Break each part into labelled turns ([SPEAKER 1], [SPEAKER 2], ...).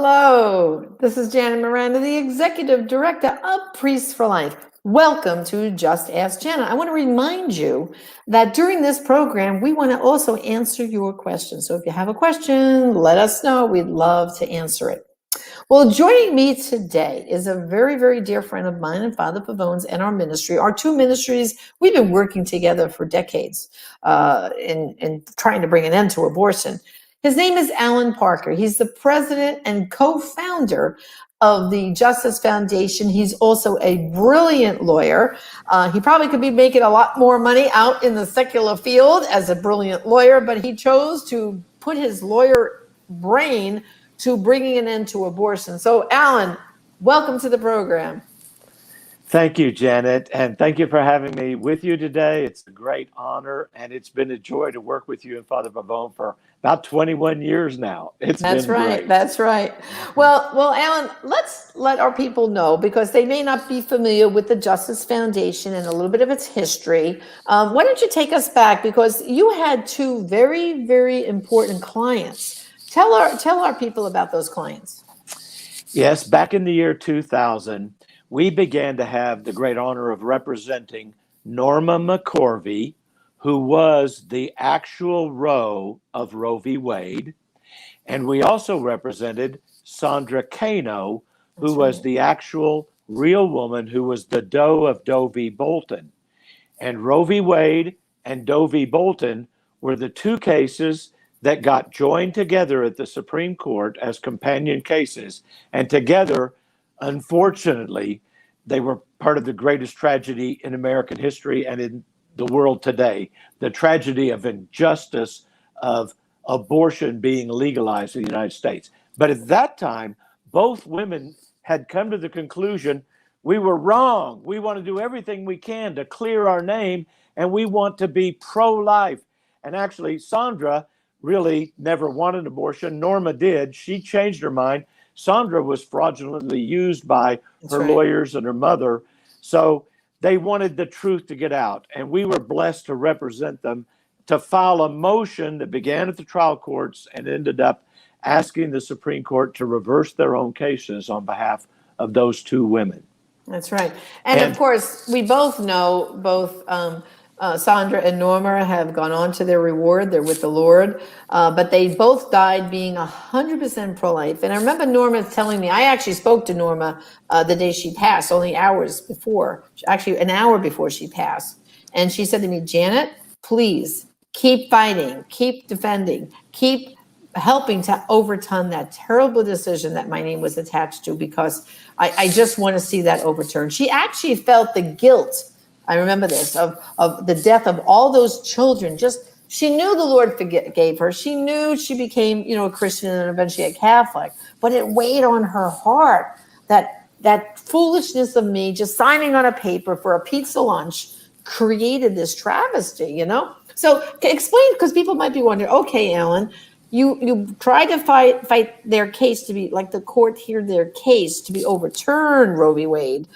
[SPEAKER 1] Hello, this is Janet Miranda, the Executive Director of Priests for Life. Welcome to Just Ask Janet. I want to remind you that during this program, we want to also answer your questions. So if you have a question, let us know. We'd love to answer it. Well, joining me today is a very, very dear friend of mine and Father Pavone's and our ministry. Our two ministries, we've been working together for decades in trying to bring an end to abortion. His name is Alan Parker. He's the president and co-founder of the Justice Foundation. He's also a brilliant lawyer. He probably could be making a lot more money out in the secular field as a brilliant lawyer, but he chose to put his lawyer brain to bringing an end to abortion. So, Alan, welcome to the program.
[SPEAKER 2] Thank you, Janet, and thank you for having me with you today. It's a great honor, and it's been a joy to work with you and Father Pavone for about 21 years now.
[SPEAKER 1] That's right. That's right. Well, Alan, let's let our people know, because they may not be familiar with the Justice Foundation and a little bit of its history. Why don't you take us back, because you had two very, very important clients. Tell our people about those clients.
[SPEAKER 2] Yes, back in the year 2000, we began to have the great honor of representing Norma McCorvey, who was the actual Roe of Roe v. Wade. And we also represented Sandra Cano, who was the actual real woman who was the Doe of Doe v. Bolton. And Roe v. Wade and Doe v. Bolton were the two cases that got joined together at the Supreme Court as companion cases. And together, unfortunately, they were part of the greatest tragedy in American history and in the world today, the tragedy of injustice of abortion being legalized in the United States. But at that time, both women had come to the conclusion, we were wrong. We want to do everything we can to clear our name, and we want to be pro-life. And actually, Sandra really never wanted abortion. Norma did. She changed her mind. Sandra was fraudulently used by her lawyers and her mother. So they wanted the truth to get out. And we were blessed to represent them, to file a motion that began at the trial courts and ended up asking the Supreme Court to reverse their own cases on behalf of those two women.
[SPEAKER 1] That's right. And of course, we both know both Sandra and Norma have gone on to their reward. They're with the Lord, but they both died being 100% pro-life. And I remember Norma telling me, I actually spoke to Norma the day she passed, only hours before, actually an hour before she passed. And she said to me, Janet, please keep fighting, keep defending, keep helping to overturn that terrible decision that my name was attached to, because I just want to see that overturned. She actually felt the guilt, I remember this, of the death of all those children. She knew the Lord forgave her. She knew she became, a Christian and eventually a Catholic, but it weighed on her heart that foolishness of me just signing on a paper for a pizza lunch created this travesty, So explain, because people might be wondering, okay, Alan, you tried to fight their case to be, like the court heard their case to be overturned, Roe v. Wade.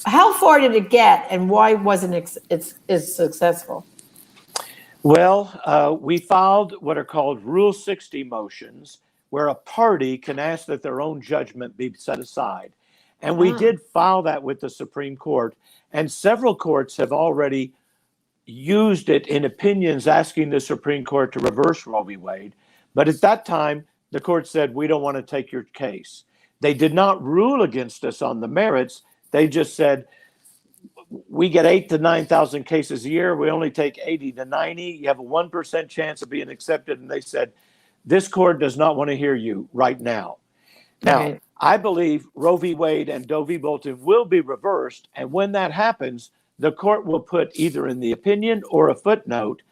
[SPEAKER 1] How far did it get, and why wasn't it successful?
[SPEAKER 2] Well, we filed what are called Rule 60 motions, where a party can ask that their own judgment be set aside. And we did file that with the Supreme Court, and several courts have already used it in opinions asking the Supreme Court to reverse Roe v. Wade. But at that time, the court said, we don't want to take your case. They did not rule against us on the merits. They just said, we get 8,000 to 9,000 cases a year. We only take 80 to 90. You have a 1% chance of being accepted. And they said, this court does not want to hear you right now. Now, I believe Roe v. Wade and Doe v. Bolton will be reversed. And when that happens, the court will put either in the opinion or a footnote,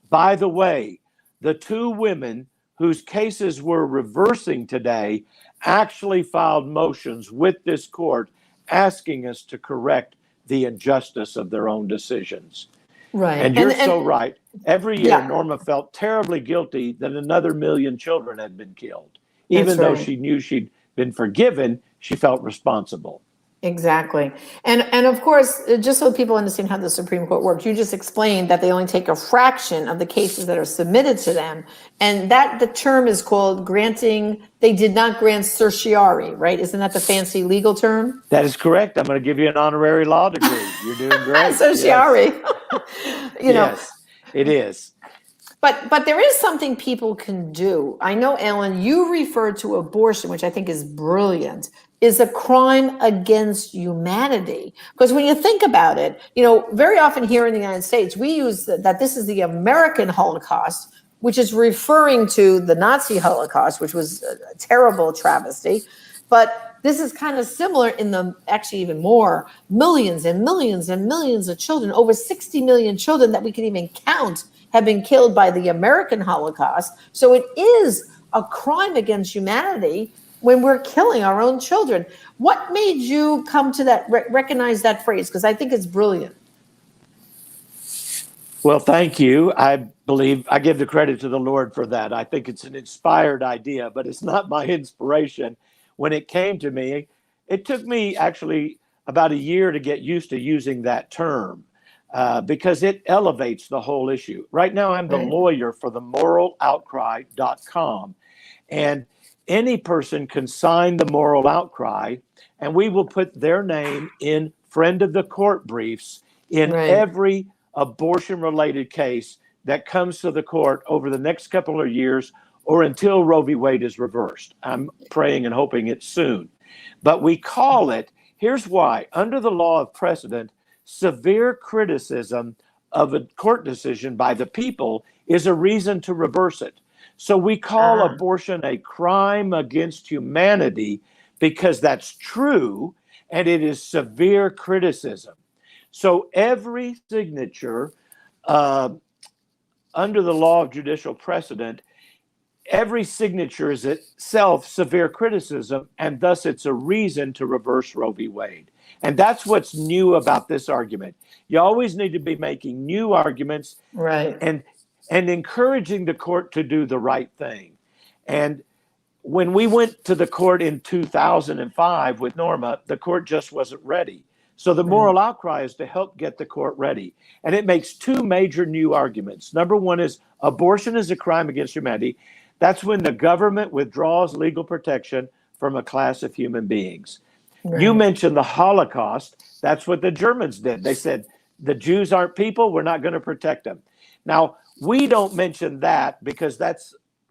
[SPEAKER 2] by the way, the two women whose cases we're reversing today actually filed motions with this court asking us to correct the injustice of their own decisions.
[SPEAKER 1] Right.
[SPEAKER 2] And you're so right. Every year, Norma felt terribly guilty that another million children had been killed. Even though she knew she'd been forgiven, she felt responsible.
[SPEAKER 1] Exactly. And of course, just so people understand how the Supreme Court works, you just explained that they only take a fraction of the cases that are submitted to them. And that the term is called granting, they did not grant certiorari, right? Isn't that the fancy legal term?
[SPEAKER 2] That is correct. I'm going to give you an honorary law degree. You're doing great.
[SPEAKER 1] Certiorari. You know,
[SPEAKER 2] Yes, it is.
[SPEAKER 1] but there is something people can do. I know, Ellen, you referred to abortion, which I think is brilliant, is a crime against humanity. Because when you think about it, you know, very often here in the United States, we use that this is the American Holocaust, which is referring to the Nazi Holocaust, which was a terrible travesty. But this is kind of similar in the, actually even more, millions and millions and millions of children, over 60 million children that we can even count, have been killed by the American Holocaust. So it is a crime against humanity when we're killing our own children. What made you come to that, recognize that phrase? Because I think it's brilliant.
[SPEAKER 2] Well, thank you. I believe I give the credit to the Lord for that. I think it's an inspired idea, but it's not my inspiration. When it came to me, it took me actually about a year to get used to using that term because it elevates the whole issue. Right now, I'm the lawyer for the moraloutcry.com. And any person can sign the Moral Outcry, and we will put their name in friend of the court briefs in every abortion-related case that comes to the court over the next couple of years or until Roe v. Wade is reversed. I'm praying and hoping it's soon. But we call it, here's why, under the law of precedent, severe criticism of a court decision by the people is a reason to reverse it. So we call abortion a crime against humanity because that's true, and it is severe criticism. So every signature under the law of judicial precedent, every signature is itself severe criticism, and thus it's a reason to reverse Roe v. Wade. And that's what's new about this argument. You always need to be making new arguments and encouraging the court to do the right thing. And when we went to the court in 2005 with Norma, the court just wasn't ready. So the moral outcry is to help get the court ready. And it makes two major new arguments. Number one is abortion is a crime against humanity. That's when the government withdraws legal protection from a class of human beings. You mentioned the Holocaust. That's what the Germans did. They said, the Jews aren't people, we're not going to protect them. Now, we don't mention that because that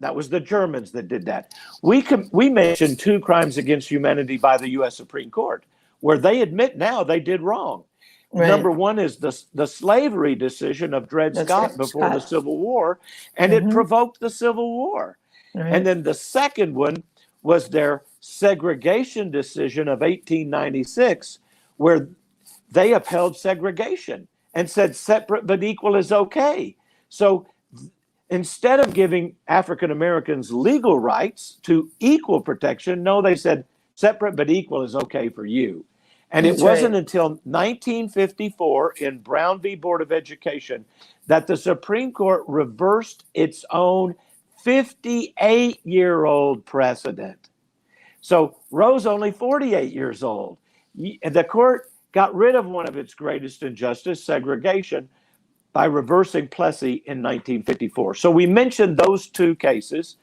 [SPEAKER 2] was the Germans that did that. We mentioned two crimes against humanity by the U.S. Supreme Court, where they admit now they did wrong. Number one is the slavery decision of Dred Scott before the Civil War, and it provoked the Civil War. And then the second one was their segregation decision of 1896, where they upheld segregation and said separate but equal is okay. So instead of giving African Americans legal rights to equal protection, no, they said separate but equal is okay for you. And it wasn't until 1954 in Brown v. Board of Education that the Supreme Court reversed its own 58-year-old precedent. So Roe's only 48 years old. The court got rid of one of its greatest injustice, segregation, by reversing Plessy in 1954. So we mentioned those two cases.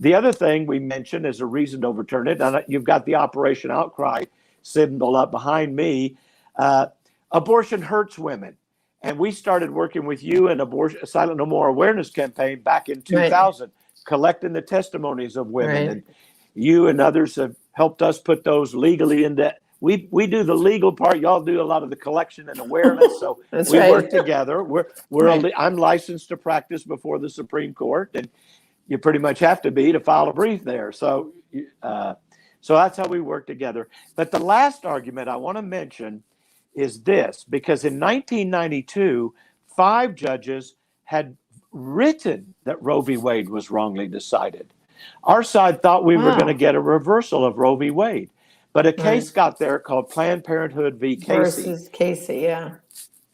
[SPEAKER 2] The other thing we mentioned as a reason to overturn it, and you've got the Operation Outcry symbol up behind me, abortion hurts women. And we started working with you in Abortion Silent No More awareness campaign back in 2000, collecting the testimonies of women. And you and others have helped us put those legally into. We do the legal part. Y'all do a lot of the collection and awareness. So we work together. I'm licensed to practice before the Supreme Court, and you pretty much have to be to file a brief there. So that's how we work together. But the last argument I want to mention is this, because in 1992, 5 judges had written that Roe v. Wade was wrongly decided. Our side thought we were going to get a reversal of Roe v. Wade. But a case got there called Planned Parenthood v. Casey.
[SPEAKER 1] Versus Casey, yeah.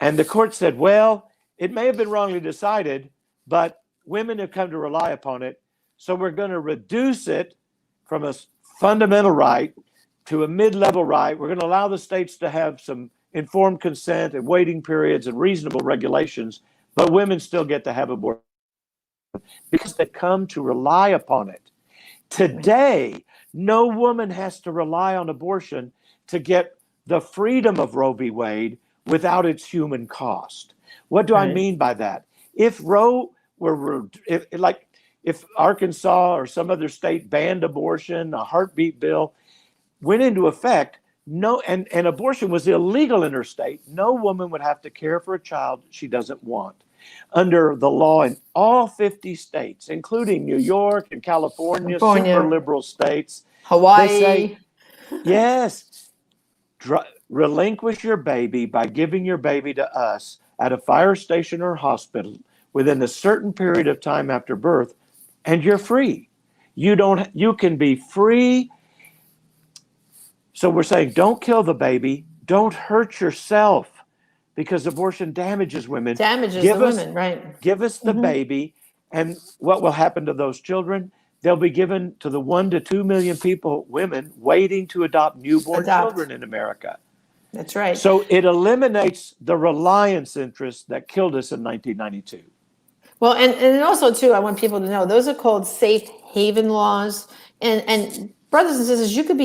[SPEAKER 2] And the court said, well, it may have been wrongly decided, but women have come to rely upon it. So we're going to reduce it from a fundamental right to a mid-level right. We're going to allow the states to have some informed consent and waiting periods and reasonable regulations, but women still get to have abortion because they come to rely upon it. Today, no woman has to rely on abortion to get the freedom of Roe v. Wade without its human cost. What do I mean by that? If Roe were, if Arkansas or some other state banned abortion, a heartbeat bill went into effect, and abortion was illegal in her state, no woman would have to care for a child she doesn't want. Under the law in all 50 states, including New York and California, super liberal states,
[SPEAKER 1] Hawaii.
[SPEAKER 2] They say, yes, relinquish your baby by giving your baby to us at a fire station or hospital within a certain period of time after birth, and you're free. You can be free. So we're saying, don't kill the baby, don't hurt yourself, because abortion damages women.
[SPEAKER 1] Women, right.
[SPEAKER 2] Give us the baby, and what will happen to those children? They'll be given to the 1 to 2 million women waiting to adopt newborn children in America.
[SPEAKER 1] That's right.
[SPEAKER 2] So it eliminates the reliance interest that killed us in 1992.
[SPEAKER 1] Well, and also, too, I want people to know, those are called safe haven laws. And brothers and sisters, you could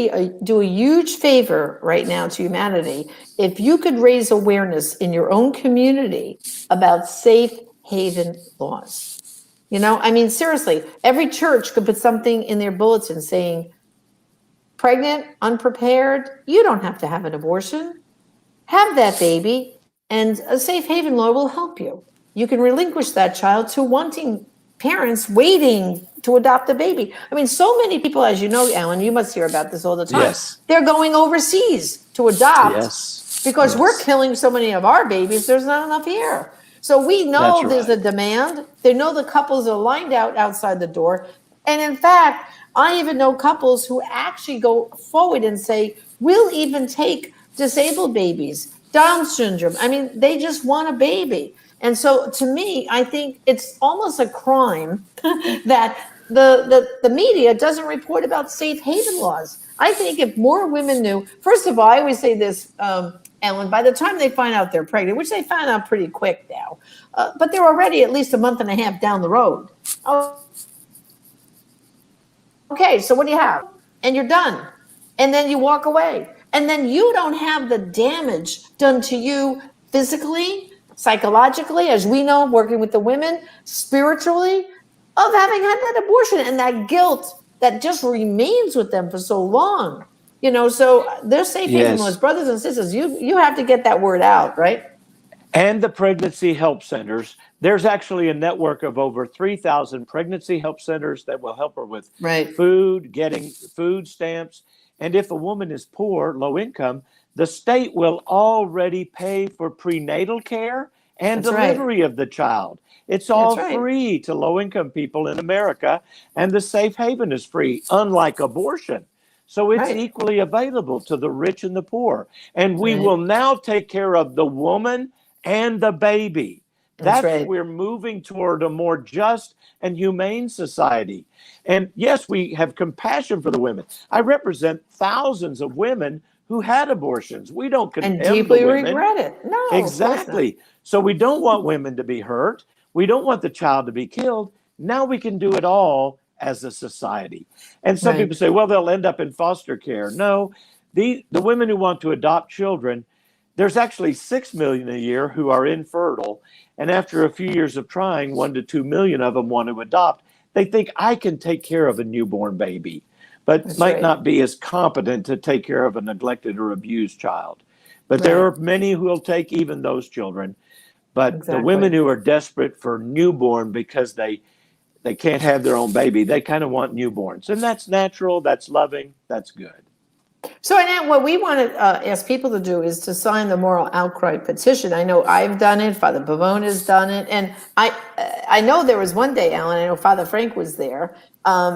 [SPEAKER 1] do a huge favor right now to humanity if you could raise awareness in your own community about safe haven laws. You know, I mean, seriously, every church could put something in their bulletin saying, pregnant, unprepared, you don't have to have an abortion. Have that baby, and a safe haven law will help you. You can relinquish that child to wanting parents waiting to adopt a baby. I mean, so many people, as you know, Alan, you must hear about this all the time.
[SPEAKER 2] Yes.
[SPEAKER 1] They're going overseas to adopt because we're killing so many of our babies, there's not enough here. So we know there's a demand. They know the couples are lined out outside the door. And in fact, I even know couples who actually go forward and say, we'll even take disabled babies, Down syndrome. I mean, they just want a baby. And so to me, I think it's almost a crime that the media doesn't report about safe haven laws. I think if more women knew, first of all, I always say this, Ellen, by the time they find out they're pregnant, which they find out pretty quick now, but they're already at least a month and a half down the road. Okay, so what do you have? And you're done. And then you walk away. And then you don't have the damage done to you physically, psychologically, as we know, working with the women, spiritually, of having had that abortion and that guilt that just remains with them for so long. You know, so there's safe haven laws. Brothers and sisters, you have to get that word out, right?
[SPEAKER 2] And the pregnancy help centers. There's actually a network of over 3,000 pregnancy help centers that will help her with food, getting food stamps. And if a woman is poor, low income, the state will already pay for prenatal care and delivery of the child. It's all free to low income people in America, and the safe haven is free, unlike abortion. So it's equally available to the rich and the poor. And we will now take care of the woman and the baby. That's we're moving toward a more just and humane society. And yes, we have compassion for the women. I represent thousands of women who had abortions. We don't condemn
[SPEAKER 1] and deeply
[SPEAKER 2] the women.
[SPEAKER 1] Regret it. No,
[SPEAKER 2] exactly. So we don't want women to be hurt. We don't want the child to be killed. Now we can do it all as a society. And some people say, well, they'll end up in foster care. No, the women who want to adopt children, there's actually 6 million a year who are infertile. And after a few years of trying, 1 to 2 million of them want to adopt. They think, I can take care of a newborn baby, but might not be as competent to take care of a neglected or abused child. But there are many who will take even those children. But the women who are desperate for newborn because they can't have their own baby, they kind of want newborns. And that's natural, that's loving, that's good.
[SPEAKER 1] So, Annette, what we want to ask people to do is to sign the moral outcry petition. I know I've done it. Father Pavone has done it. And I know there was one day, Alan, I know Father Frank was there.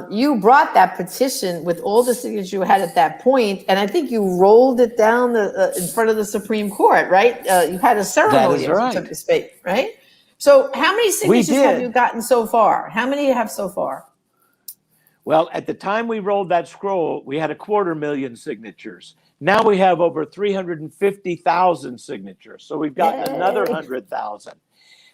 [SPEAKER 1] You brought that petition with all the signatures you had at that point, and I think you rolled it down in front of the Supreme Court, right? You had a ceremony, so to speak, right? So how many signatures have you gotten so far? How many you have so far?
[SPEAKER 2] Well, at the time we rolled that scroll, we had 250,000 signatures. Now we have over 350,000 signatures. So we've gotten another
[SPEAKER 1] Yay.
[SPEAKER 2] 100,000.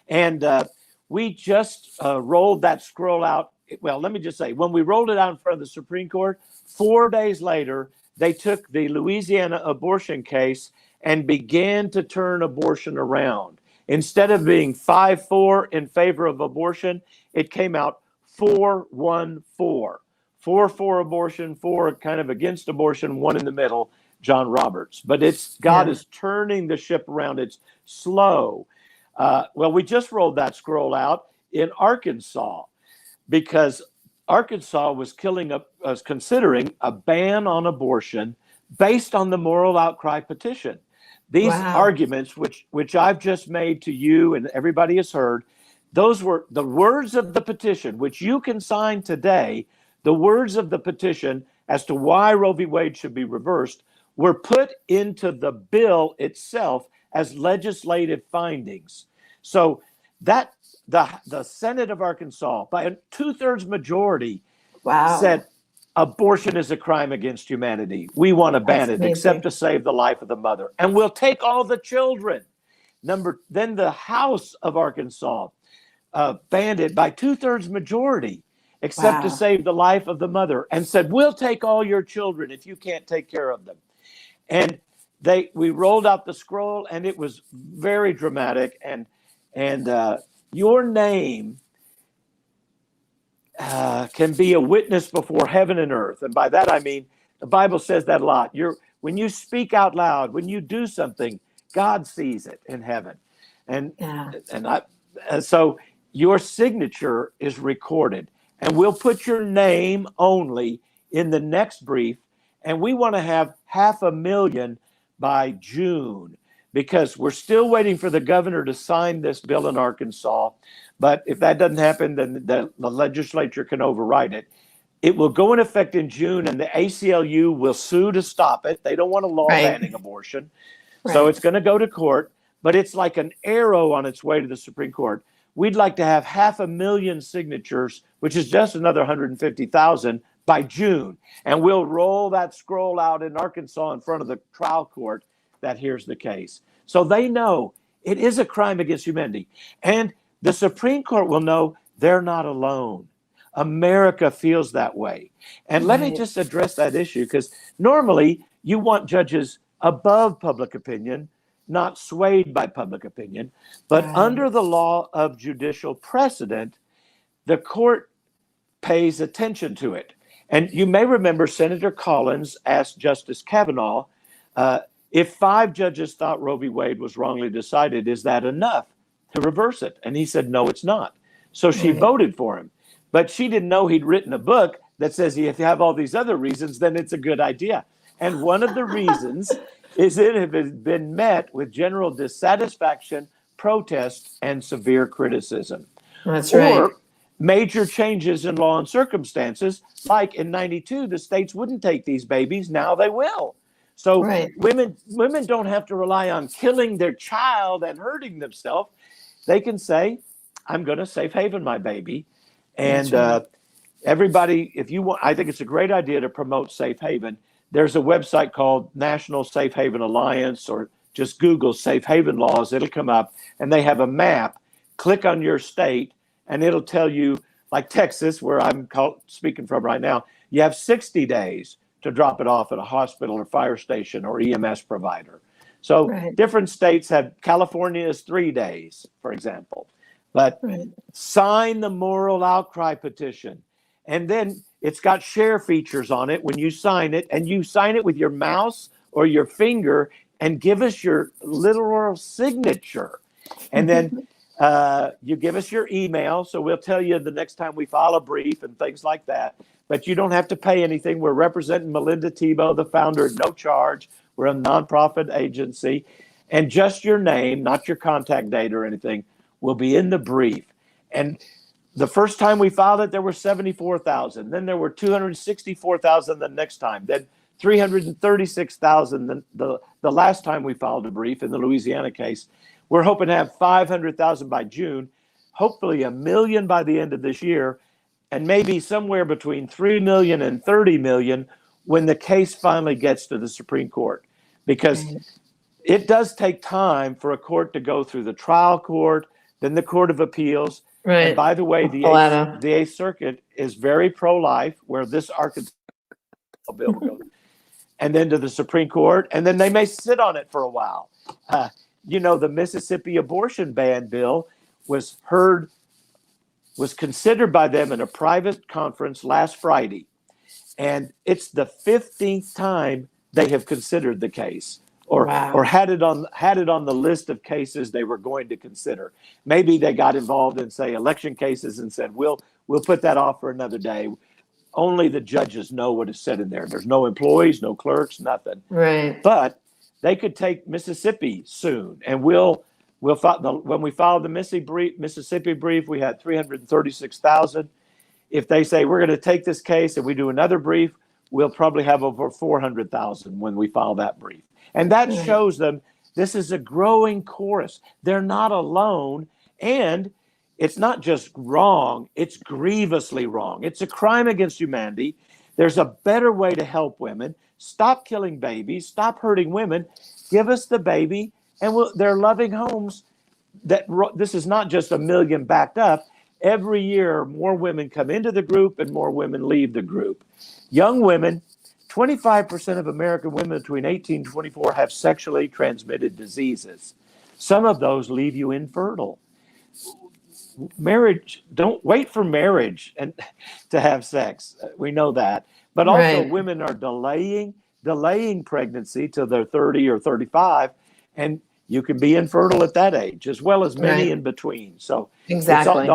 [SPEAKER 2] And we just rolled that scroll out. Well, let me just say, when we rolled it out in front of the Supreme Court, 4 days later, they took the Louisiana abortion case and began to turn abortion around. Instead of being 5-4 in favor of abortion, it came out 4-1-4. 4 for abortion, 4 kind of against abortion, 1 in the middle, John Roberts. But God is turning the ship around. It's slow. Well, we just rolled that scroll out in Arkansas because Arkansas was considering a ban on abortion based on the moral outcry petition. These arguments, which I've just made to you and everybody has heard, those were the words of the petition, which you can sign today. The words of the petition as to why Roe v. Wade should be reversed were put into the bill itself as legislative findings. So that the Senate of Arkansas, by a 2/3 majority, said abortion is a crime against humanity. We want to ban it, except to save the life of the mother. And we'll take all the children. Then the House of Arkansas banned it by 2/3 majority, except to save the life of the mother, and said, we'll take all your children if you can't take care of them. And we rolled out the scroll, and it was very dramatic. And your name can be a witness before heaven and earth. And by that, I mean, the Bible says that a lot. When you speak out loud, when you do something, God sees it in heaven. So your signature is recorded, and we'll put your name only in the next brief. And we want to have 500,000 by June, because we're still waiting for the governor to sign this bill in Arkansas. But if that doesn't happen, then the legislature can override it. It will go in effect in June, and the ACLU will sue to stop it. They don't want a law banning abortion. So it's going to go to court, but it's like an arrow on its way to the Supreme Court. We'd like to have 500,000 signatures, which is just another 150,000 by June. And we'll roll that scroll out in Arkansas in front of the trial court that hears the case. So they know it is a crime against humanity. And the Supreme Court will know they're not alone. America feels that way. And let me just address that issue, because normally you want judges above public opinion, not swayed by public opinion. But under the law of judicial precedent, the court pays attention to it. And you may remember Senator Collins asked Justice Kavanaugh, if 5 judges thought Roe v. Wade was wrongly decided, is that enough to reverse it? And he said, no, it's not. So she voted for him. But she didn't know he'd written a book that says if you have all these other reasons, then it's a good idea. And one of the reasons is it has been met with general dissatisfaction, protest, and severe criticism.
[SPEAKER 1] That's right.
[SPEAKER 2] Or major changes in law and circumstances, like in 92, the states wouldn't take these babies. Now they will. So women don't have to rely on killing their child and hurting themselves. They can say, I'm going to safe haven my baby. And everybody, if you want, I think it's a great idea to promote safe haven. There's a website called National Safe Haven Alliance, or just Google safe haven laws. It'll come up, and they have a map. Click on your state, and it'll tell you, like Texas, where I'm speaking from right now, you have 60 days to drop it off at a hospital or fire station or EMS provider. So different states have, California is 3 days, for example. But sign the moral outcry petition. And then it's got share features on it when you sign it, and you sign it with your mouse or your finger and give us your literal signature. And then you give us your email. So we'll tell you the next time we file a brief and things like that. But you don't have to pay anything. We're representing Melinda Thibault, the founder, at no charge. We're a nonprofit agency. And just your name, not your contact data or anything, will be in the brief. And the first time we filed it, there were 74,000. Then there were 264,000 the next time. Then 336,000 the last time we filed a brief in the Louisiana case. We're hoping to have 500,000 by June, hopefully 1 million by the end of this year. and maybe somewhere between 3 million and 30 million when the case finally gets to the Supreme Court. Because it does take time for a court to go through the trial court, then the Court of Appeals.
[SPEAKER 1] Right.
[SPEAKER 2] And by the way, the Eighth Circuit is very pro-life, where this Arkansas bill will go, and then to the Supreme Court, and then they may sit on it for a while. The Mississippi abortion ban bill was considered by them in a private conference last Friday, and it's the 15th time they have considered the case, or had it on the list of cases they were going to consider. Maybe they got involved in, say, election cases and said, we'll put that off for another day. Only the judges know what is said in there. There's no employees, no clerks, nothing.
[SPEAKER 1] Right.
[SPEAKER 2] But they could take Mississippi soon, and when we filed the Mississippi brief, we had 336,000. If they say we're going to take this case and we do another brief, we'll probably have over 400,000 when we file that brief. And that shows them this is a growing chorus. They're not alone, and it's not just wrong, it's grievously wrong. It's a crime against humanity. There's a better way to help women. Stop killing babies, stop hurting women, give us the baby, and they're loving homes. This is not just 1 million backed up. Every year, more women come into the group and more women leave the group. Young women, 25% of American women between 18 and 24 have sexually transmitted diseases. Some of those leave you infertile. Marriage, don't wait for marriage and to have sex. We know that. But also women are delaying pregnancy till they're 30 or 35, and you can be infertile at that age, as well as many in between. So
[SPEAKER 1] exactly,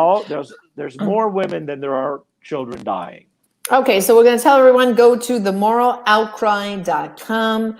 [SPEAKER 2] there's more women than there are children dying.
[SPEAKER 1] Okay, so we're going to tell everyone, go to themoraloutcry.com.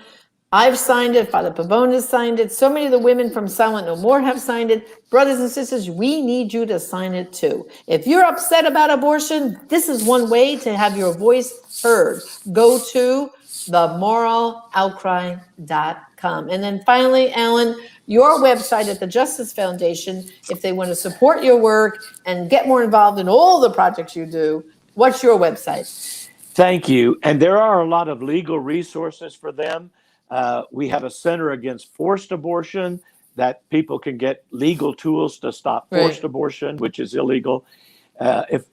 [SPEAKER 1] I've signed it. Father Pavone has signed it. So many of the women from Silent No More have signed it. Brothers and sisters, we need you to sign it too. If you're upset about abortion, this is one way to have your voice heard. Go to themoraloutcry.com. And then finally, Alan, your website at the Justice Foundation, if they want to support your work and get more involved in all the projects you do, what's your website?
[SPEAKER 2] Thank you. And there are a lot of legal resources for them. We have a center against forced abortion that people can get legal tools to stop forced abortion, which is illegal. And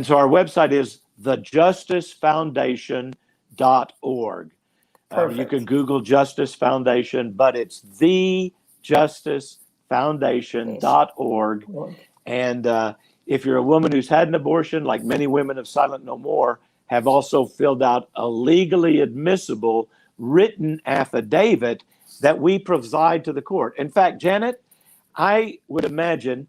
[SPEAKER 2] so our website is thejusticefoundation.org. You can Google Justice Foundation, but it's thejusticefoundation.org. And if you're a woman who's had an abortion, like many women of Silent No More, have also filled out a legally admissible written affidavit that we provide to the court. In fact, Janet, I would imagine,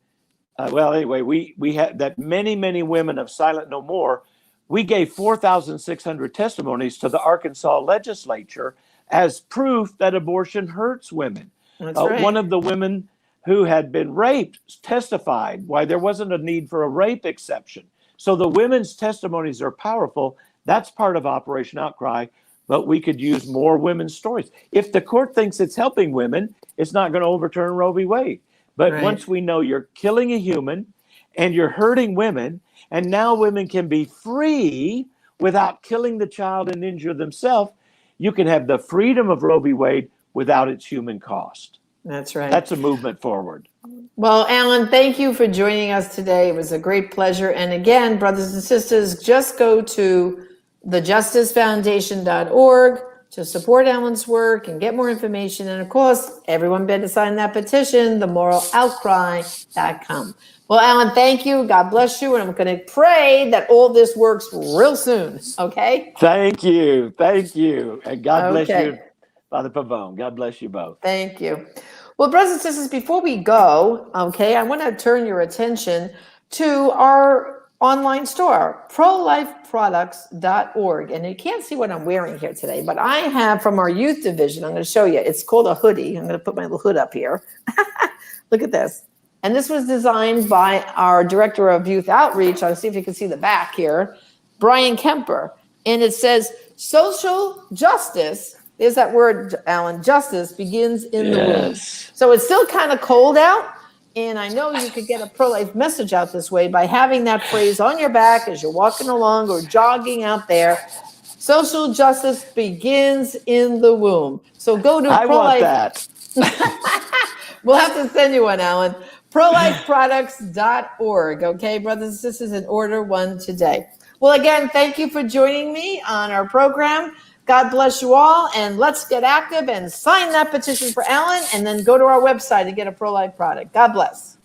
[SPEAKER 2] we had that many women of Silent No More, we gave 4,600 testimonies to the Arkansas legislature as proof that abortion hurts women.
[SPEAKER 1] That's right.
[SPEAKER 2] One of the women who had been raped testified why there wasn't a need for a rape exception. So the women's testimonies are powerful. That's part of Operation Outcry. But we could use more women's stories. If the court thinks it's helping women, it's not going to overturn Roe v. Wade. But once we know you're killing a human and you're hurting women, and now women can be free without killing the child and injure themselves, you can have the freedom of Roe v. Wade without its human cost.
[SPEAKER 1] That's right.
[SPEAKER 2] That's a movement forward.
[SPEAKER 1] Well, Alan, thank you for joining us today. It was a great pleasure. And again, brothers and sisters, just go to thejusticefoundation.org to support Alan's work and get more information. And of course, everyone better sign that petition, themoraloutcry.com. Well, Alan, thank you. God bless you. And I'm going to pray that all this works real soon. Okay?
[SPEAKER 2] Thank you. Thank you. And God bless you, Father Pavone. God bless you both.
[SPEAKER 1] Thank you. Well, brothers and sisters, before we go, okay, I want to turn your attention to our online store, prolifeproducts.org. And you can't see what I'm wearing here today, but I have from our youth division, I'm going to show you, it's called a hoodie. I'm going to put my little hood up here. Look at this. And this was designed by our director of youth outreach. I'll see if you can see the back here, Brian Kemper. And it says, social justice, there's that word, Alan, justice begins in the womb. So it's still kind of cold out. And I know you could get a pro-life message out this way by having that phrase on your back as you're walking along or jogging out there. Social justice begins in the womb. So go to
[SPEAKER 2] I want that.
[SPEAKER 1] We'll have to send you one, Alan. ProLifeProducts.org. Okay, brothers and sisters, and order one today. Well, again, thank you for joining me on our program. God bless you all, and let's get active and sign that petition for Alan, and then go to our website and get a pro-life product. God bless.